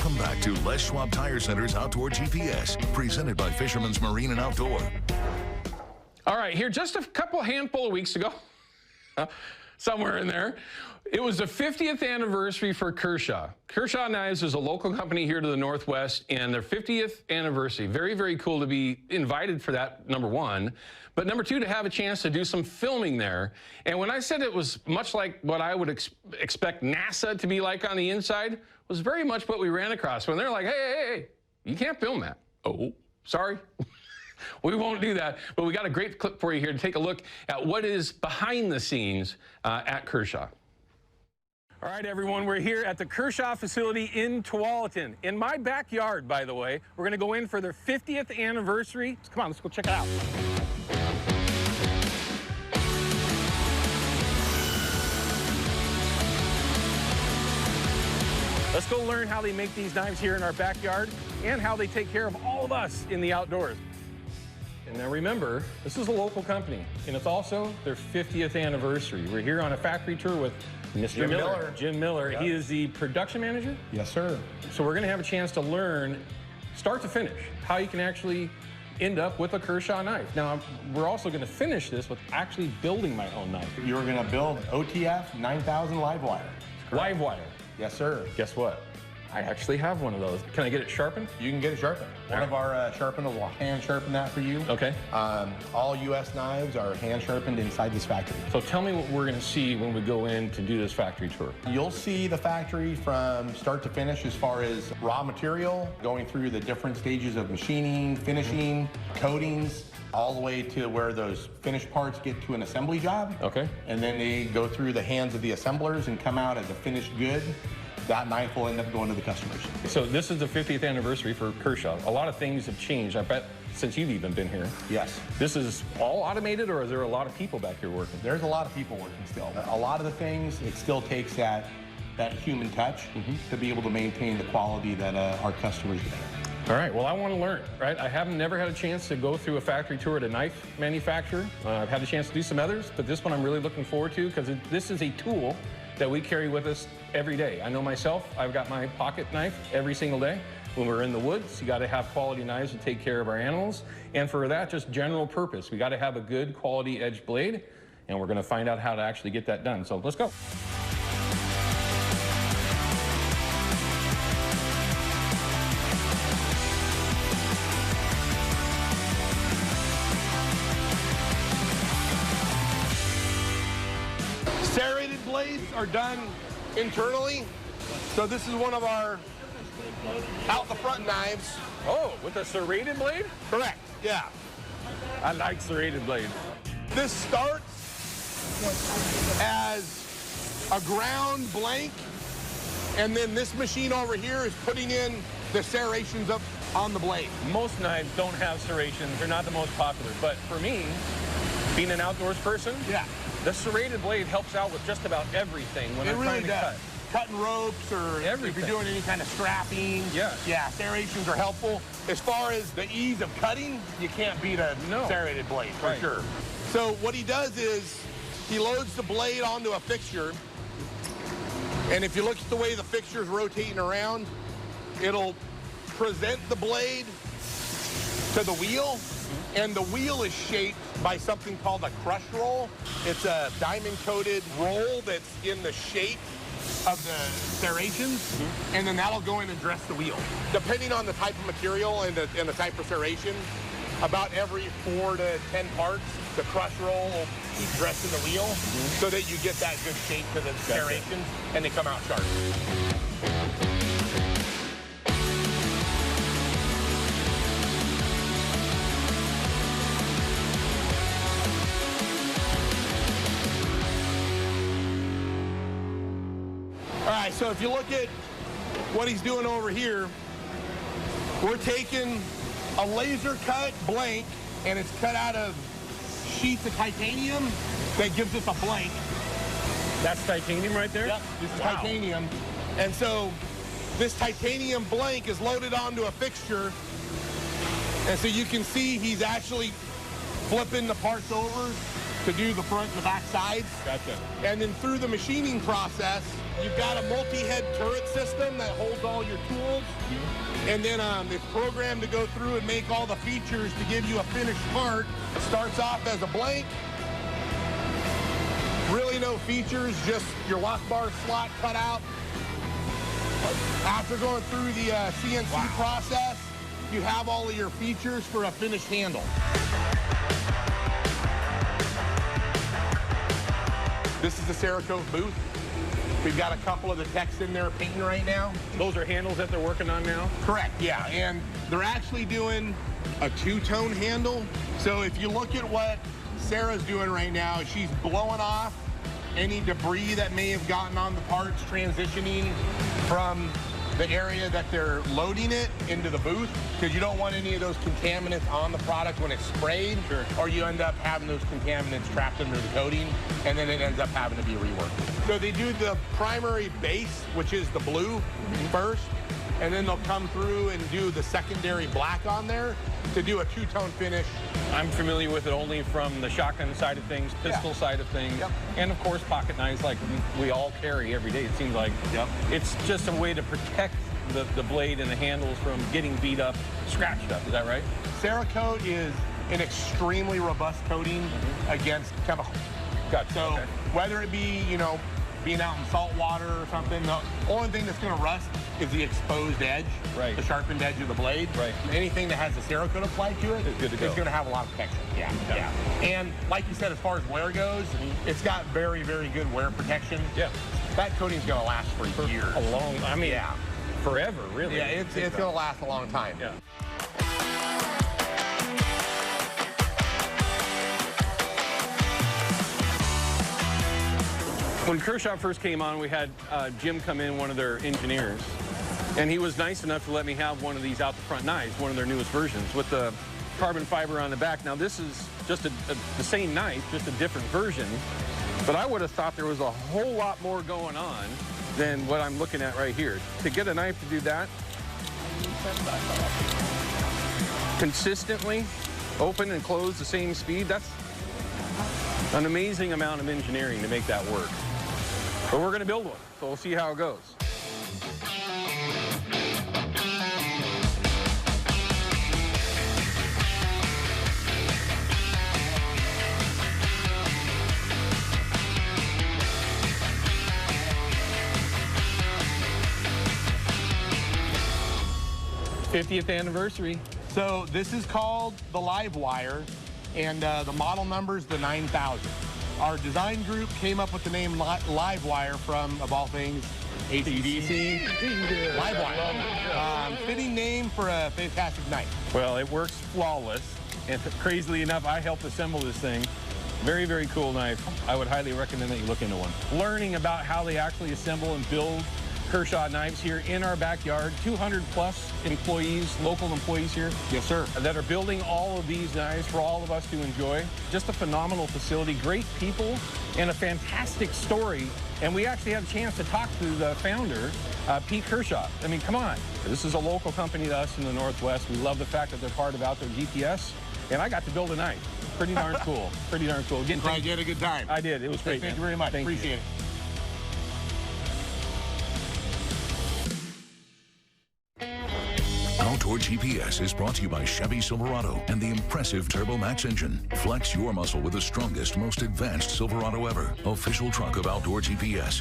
Welcome back to Les Schwab Tire Center's Outdoor GPS, presented by Fisherman's Marine and Outdoor. All right, here just a handful of weeks ago, somewhere in there, it was the 50th anniversary for Kershaw. Kershaw Knives is a local company here to the Northwest, and their 50th anniversary. Very, very cool to be invited for that, number one. But number two, to have a chance to do some filming there. And when I said it was much like what I would expect NASA to be like on the inside, was very much what we ran across when they're like, hey, you can't film that. Oh, sorry. We won't do that, but we got a great clip for you here to take a look at what is behind the scenes at Kershaw. All right, everyone, we're here at the Kershaw facility in Tualatin. In my backyard, by the way. We're going to go in for their 50th anniversary. Come on, let's go check it out. Let's go learn how they make these knives here in our backyard and how they take care of all of us in the outdoors. And now remember, this is a local company, and it's also their 50th anniversary. We're here on a factory tour with Mr. Miller. Jim Miller. Yep. He is the production manager? Yes, sir. So we're going to have a chance to learn, start to finish, how you can actually end up with a Kershaw knife. Now, we're also going to finish this with actually building my own knife. You're going to build OTF 9000 live wire. Live wire. Yes, sir. Guess what? I actually have one of those. Can I get it sharpened? You can get it sharpened. One of our sharpeners will hand sharpen that for you. Okay. All U.S. knives are hand sharpened inside this factory. So tell me what we're going to see when we go in to do this factory tour. You'll see the factory from start to finish as far as raw material, going through the different stages of machining, finishing, coatings, all the way to where those finished parts get to an assembly job. Okay. And then they go through the hands of the assemblers and come out as a finished good. That knife will end up going to the customers. So this is the 50th anniversary for Kershaw. A lot of things have changed, I bet, since you've even been here. Yes. This is all automated, or is there a lot of people back here working? There's a lot of people working still. A lot of the things, it still takes that human touch to be able to maintain the quality that our customers demand. All right, well, I want to learn, right? I haven't never had a chance to go through a factory tour at a knife manufacturer. I've had a chance to do some others, but this one I'm really looking forward to because this is a tool that we carry with us every day. I know myself, I've got my pocket knife every single day. When we're in the woods, you got to have quality knives to take care of our animals. And for that, just general purpose, we got to have a good quality edged blade, and we're going to find out how to actually get that done. So let's go. Serrated blades are done internally. So this is one of our out the front knives. Oh, with a serrated blade? Correct, yeah. I like serrated blades. This starts as a ground blank, and then this machine over here is putting in the serrations up on the blade. Most knives don't have serrations. They're not the most popular. But for me, being an outdoors person, yeah, the serrated blade helps out with just about everything when I'm trying to cut. Cutting ropes or everything. If you're doing any kind of strapping. Yeah. Yeah, serrations are helpful. As far as the ease of cutting, you can't beat a serrated blade for sure. So what he does is he loads the blade onto a fixture, and if you look at the way the fixture's rotating around, it'll present the blade to the wheel, and the wheel is shaped by something called a crush roll. It's a diamond-coated roll that's in the shape of the serrations, and then that'll go in and dress the wheel. Depending on the type of material and the type of serration, about every 4 to 10 parts, the crush roll will keep dressing the wheel so that you get that good shape to the serrations, and they come out sharp. All right, so if you look at what he's doing over here, we're taking a laser cut blank, and it's cut out of sheets of titanium that gives us a blank. That's titanium right there? Yep, this is titanium. And so this titanium blank is loaded onto a fixture, and so you can see he's actually flipping the parts over to do the front and the back sides. Gotcha. And then through the machining process, you've got a multi-head turret system that holds all your tools. And then it's programmed to go through and make all the features to give you a finished part. It starts off as a blank. Really no features, just your lock bar slot cut out. After going through the CNC process, you have all of your features for a finished handle. This is the Cerakote booth. We've got a couple of the techs in there painting right now. Those are handles that they're working on now? Correct, yeah. And they're actually doing a two-tone handle. So if you look at what Sarah's doing right now, she's blowing off any debris that may have gotten on the parts, transitioning from the area that they're loading it into the booth, because you don't want any of those contaminants on the product when it's sprayed, or you end up having those contaminants trapped under the coating, and then it ends up having to be reworked. So they do the primary base, which is the blue first, and then they'll come through and do the secondary black on there to do a two-tone finish. I'm familiar with it only from the shotgun side of things, pistol side of things, and of course pocket knives like we all carry every day, it seems like. It's just a way to protect the blade and the handles from getting beat up, scratched up, is that right? Cerakote is an extremely robust coating against chemicals. Gotcha. So whether it be, you know, being out in salt water or something, the only thing that's going to rust is the exposed edge, the sharpened edge of the blade. Anything that has the Cerakote applied to it is good to go. It's going to have a lot of protection. And like you said, as far as wear goes, it's got very, very good wear protection. That coating's going to last for years. A long, I mean, forever, really. Yeah, it's going to last a long time. When Kershaw first came on, we had Jim come in, one of their engineers, and he was nice enough to let me have one of these out the front knives, one of their newest versions, with the carbon fiber on the back. Now, this is just the same knife, just a different version, but I would have thought there was a whole lot more going on than what I'm looking at right here. To get a knife to do that, consistently open and close the same speed, that's an amazing amount of engineering to make that work. But we're going to build one, so we'll see how it goes. '50th anniversary. So this is called the Live Wire, and the model number's the 9000. Our design group came up with the name Live Wire from, of all things, AC/DC. Live Wire. Fitting name for a fantastic knife. Well, it works flawless, and crazily enough, I helped assemble this thing. Very, very cool knife. I would highly recommend that you look into one. Learning about how they actually assemble and build Kershaw knives here in our backyard. 200 plus employees, local employees here. Yes, sir. That are building all of these knives for all of us to enjoy. Just a phenomenal facility, great people, and a fantastic story. And we actually had a chance to talk to the founder, Pete Kershaw. I mean, come on. This is a local company to us in the Northwest. We love the fact that they're part of Out There GPS. And I got to build a knife. Pretty darn cool. Pretty darn cool. You had a good time. I did. It was great. Thank you very much. Thank Appreciate it. Outdoor GPS is brought to you by Chevy Silverado and the impressive Turbo Max engine. Flex your muscle with the strongest, most advanced Silverado ever. Official truck of Outdoor GPS.